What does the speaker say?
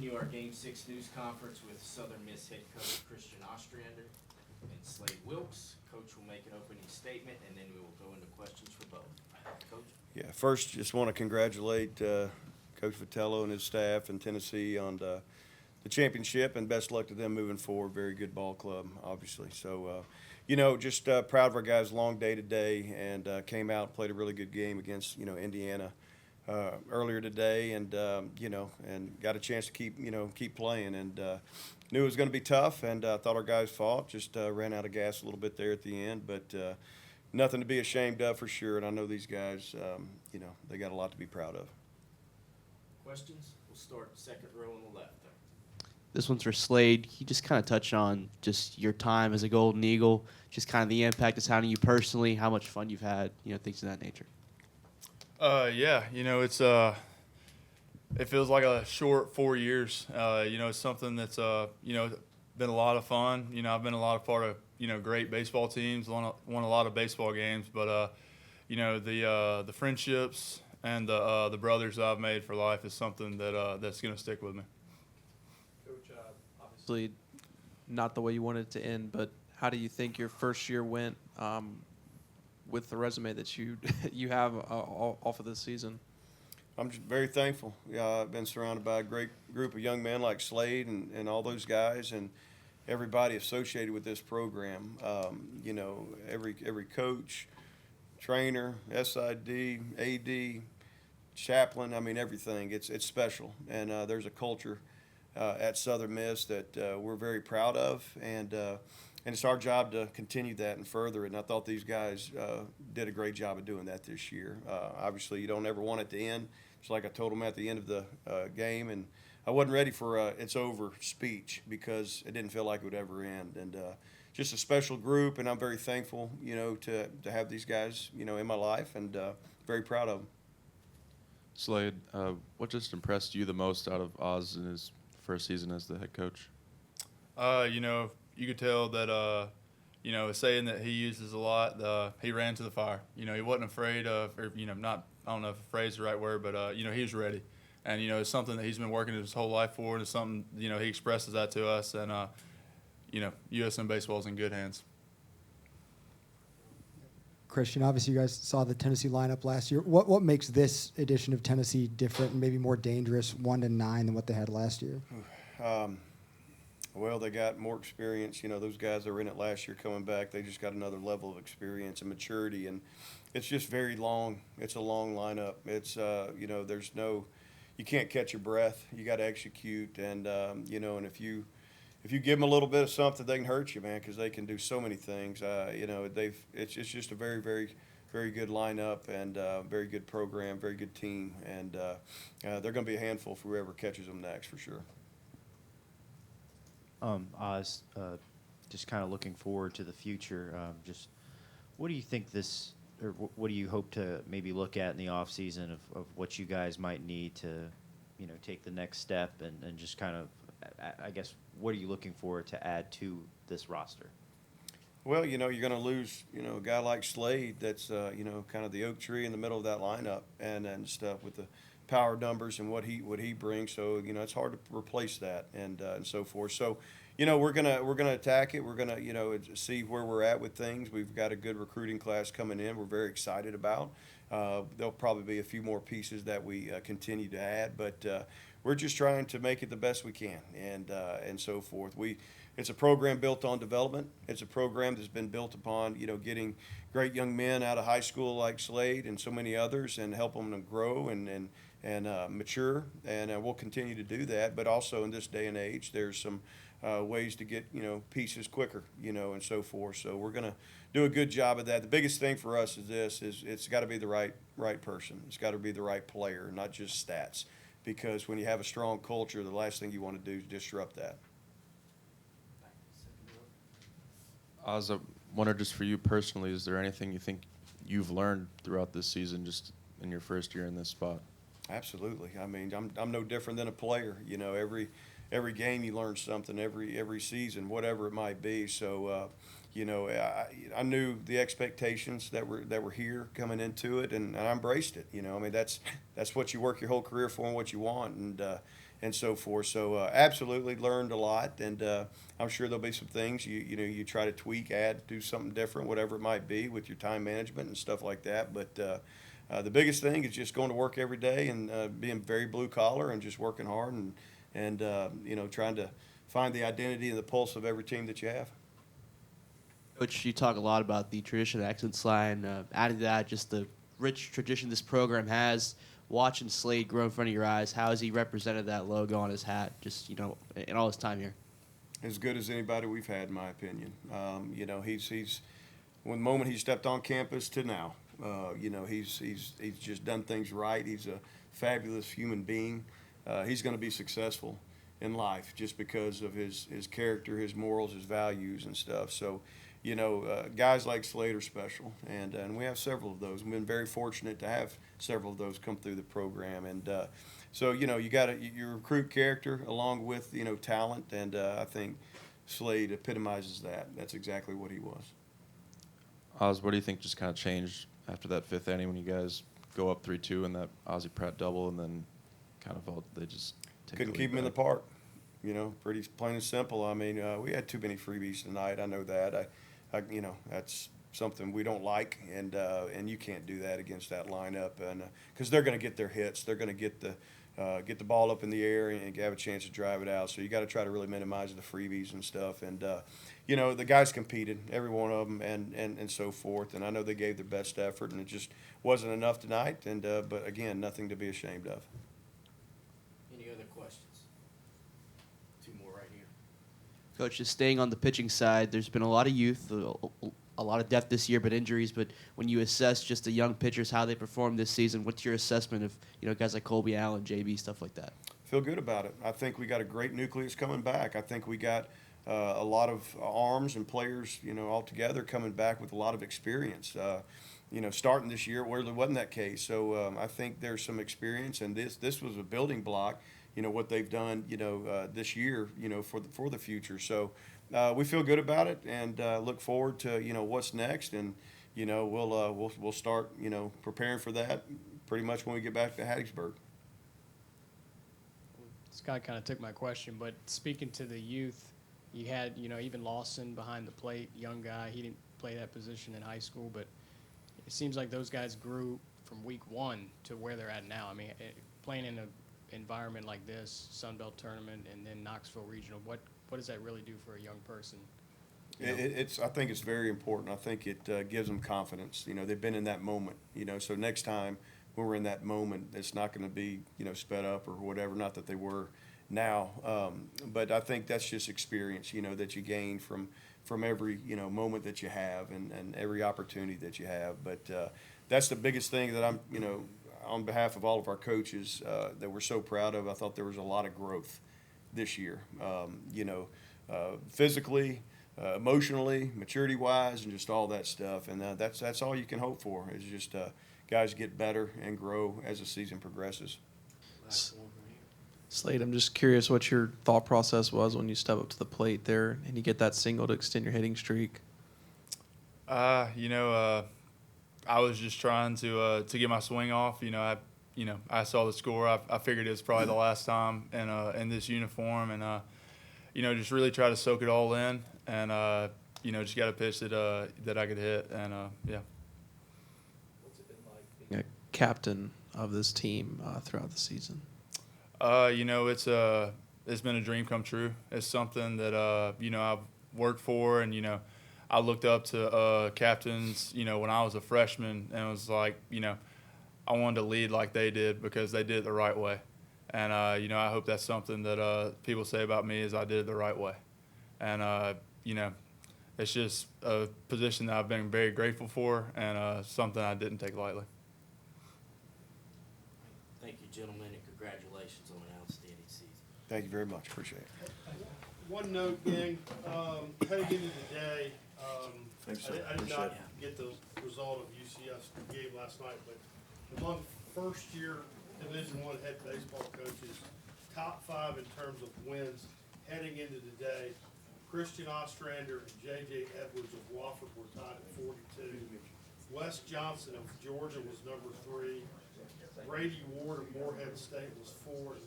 continue our Game 6 news conference with Southern Miss head coach Christian Ostrander and Slade Wilkes. Coach will make an opening statement, and then we will go into questions for both. Coach? Yeah, first, just want to congratulate Coach Vitello and his staff in Tennessee on the championship, and best luck to them moving forward. Very good ball club, obviously. So, just proud of our guys. Long day today, and came out and played a really good game against, Indiana earlier today, and and got a chance to keep playing, and knew it was going to be tough, and thought our guys fought. Just ran out of gas a little bit there at the end, but nothing to be ashamed of for sure. And I know these guys, they got a lot to be proud of. Questions? We'll start second row on the left there. This one's for Slade. He just kind of touched on just your time as a Golden Eagle, just kind of the impact it's having on you personally, how much fun you've had, things of that nature. Yeah, it feels like a short 4 years. It's something that's, been a lot of fun. I've been a lot of part of, great baseball teams, won a lot of baseball games, but, the friendships and the brothers I've made for life is something that's going to stick with me. Coach, obviously not the way you wanted it to end, but how do you think your first year went with the resume that you have off of this season? I'm just very thankful. I've been surrounded by a great group of young men like Slade and all those guys and everybody associated with this program. Every coach, trainer, SID, AD, chaplain, everything. It's special. And there's a culture at Southern Miss that we're very proud of, and it's our job to continue that and further it. And I thought these guys did a great job of doing that this year. Obviously, you don't ever want it to end. It's like I told them at the end of the game, and I wasn't ready for it's over speech because it didn't feel like it would ever end. And just a special group, and I'm very thankful, to have these guys, in my life, and very proud of them. Slade, what just impressed you the most out of Oz in his first season as the head coach? You could tell that, a saying that he uses a lot, he ran to the fire. He wasn't afraid of, or, I don't know if afraid is the right word, but, he was ready. And, it's something that he's been working his whole life for, and it's something, he expresses that to us. And, USM baseball is in good hands. Christian, obviously you guys saw the Tennessee lineup last year. What makes this edition of Tennessee different and maybe more dangerous 1-9 than what they had last year? Well, they got more experience. Those guys that were in it last year coming back, they just got another level of experience and maturity, and it's just very long. It's a long lineup. It's, you can't catch your breath. You got to execute, and, and if you give them a little bit of something, they can hurt you, man, because they can do so many things. It's just a very, very, very good lineup and very good program, very good team, and they're going to be a handful for whoever catches them next for sure. Oz, just kind of looking forward to the future. Just what do you think or what do you hope to maybe look at in the off season of what you guys might need to, take the next step and just kind of, I guess, what are you looking for to add to this roster? Well, you're going to lose, a guy like Slade that's, kind of the oak tree in the middle of that lineup and stuff with the power numbers and what he brings. So, it's hard to replace that and so forth. So, we're gonna attack it. We're gonna, see where we're at with things. We've got a good recruiting class coming in. We're very excited about. There'll probably be a few more pieces that we continue to add, but we're just trying to make it the best we can and so forth. It's a program built on development. It's a program that's been built upon, getting great young men out of high school like Slade and so many others and help them to grow and mature. And we'll continue to do that. But also in this day and age, there's some ways to get, pieces quicker, and so forth. So we're going to do a good job of that. The biggest thing for us is it's got to be the right person. It's got to be the right player, not just stats. Because when you have a strong culture, the last thing you want to do is disrupt that. Oz, I wonder just for you personally, is there anything you think you've learned throughout this season just in your first year in this spot? Absolutely. I'm no different than a player. Every game you learn something, every season, whatever it might be. So, I knew the expectations that were here coming into it, and I embraced it. That's what you work your whole career for and what you want. and so forth. So absolutely learned a lot, and I'm sure there'll be some things you try to tweak, add, do something different, whatever it might be with your time management and stuff like that. But the biggest thing is just going to work every day and being very blue collar and just working hard and trying to find the identity and the pulse of every team that you have. Coach, you talk a lot about the tradition of excellence line. Adding to that, just the rich tradition this program has. Watching Slade grow in front of your eyes, how has he represented that logo on his hat, just, in all his time here? As good as anybody we've had, in my opinion. He's from the moment he stepped on campus to now. He's just done things right. He's a fabulous human being. He's going to be successful in life just because of his character, his morals, his values, and stuff. So, guys like Slade are special, and we have several of those. We've been very fortunate to have several of those come through the program, and so you recruit character along with talent, and I think Slade epitomizes that. That's exactly what he was. Oz, what do you think just kind of changed after that fifth inning when you guys go up 3-2 and that Ozzie Pratt double, and then kind of they just couldn't keep him in the park? Pretty plain and simple. I mean, we had too many freebies tonight. I know that. That's something we don't like, and you can't do that against that lineup, and because they're going to get their hits, they're going to get the ball up in the air and have a chance to drive it out. So you got to try to really minimize the freebies and stuff. And the guys competed, every one of them, and so forth. And I know they gave their best effort, and it just wasn't enough tonight. And but again, nothing to be ashamed of. Any other questions? Two more right here. Coach, just staying on the pitching side, there's been a lot of youth, a lot of depth this year, but injuries. But when you assess just the young pitchers, how they performed this season, what's your assessment of guys like Colby Allen, JB, stuff like that? Feel good about it. I think we got a great nucleus coming back. I think we got a lot of arms and players, all together coming back with a lot of experience. Starting this year, it really wasn't that case. So I think there's some experience, and this was a building block. What they've done, this year, for the future. So we feel good about it, and look forward to what's next, and we'll start preparing for that pretty much when we get back to Hattiesburg. Scott kind of took my question, but speaking to the youth, you had even Lawson behind the plate, young guy. He didn't play that position in high school, but it seems like those guys grew from week one to where they're at now. I mean, playing in an environment like this, Sun Belt tournament, and then Knoxville Regional, what does that really do for a young person? I think it's very important. I think it gives them confidence. They've been in that moment. So next time when we're in that moment, it's not going to be sped up or whatever. Not that they were now, but I think that's just experience. That you gain from every moment that you have and every opportunity that you have. But that's the biggest thing that I'm on behalf of all of our coaches that we're so proud of. I thought there was a lot of growth this year, physically, emotionally, maturity-wise, and just all that stuff. And that's all you can hope for is just guys get better and grow as the season progresses. Last one right here. Slade, I'm just curious what your thought process was when you step up to the plate there and you get that single to extend your hitting streak. I was just trying to get my swing off. I saw the score. I figured it was probably the last time in this uniform, and just really try to soak it all in, and just got a pitch that I could hit, and yeah. What's it been like being a captain of this team throughout the season? It's been a dream come true. It's something that I've worked for, and I looked up to captains, when I was a freshman, and it was like, I wanted to lead like they did because they did it the right way. And, I hope that's something that people say about me is I did it the right way. And, it's just a position that I've been very grateful for and something I didn't take lightly. Thank you, gentlemen, and congratulations on an outstanding season. Thank you very much. Appreciate it. One note, gang, heading into the day, Thanks, sir. I did Appreciate not it. get the result of UCF's game last night, but among first-year Division I head baseball coaches, top 5 in terms of wins heading into the day, Christian Ostrander and J.J. Edwards of Wofford were tied at 42. Wes Johnson of Georgia was number 3. Brady Ward of Morehead State was 4.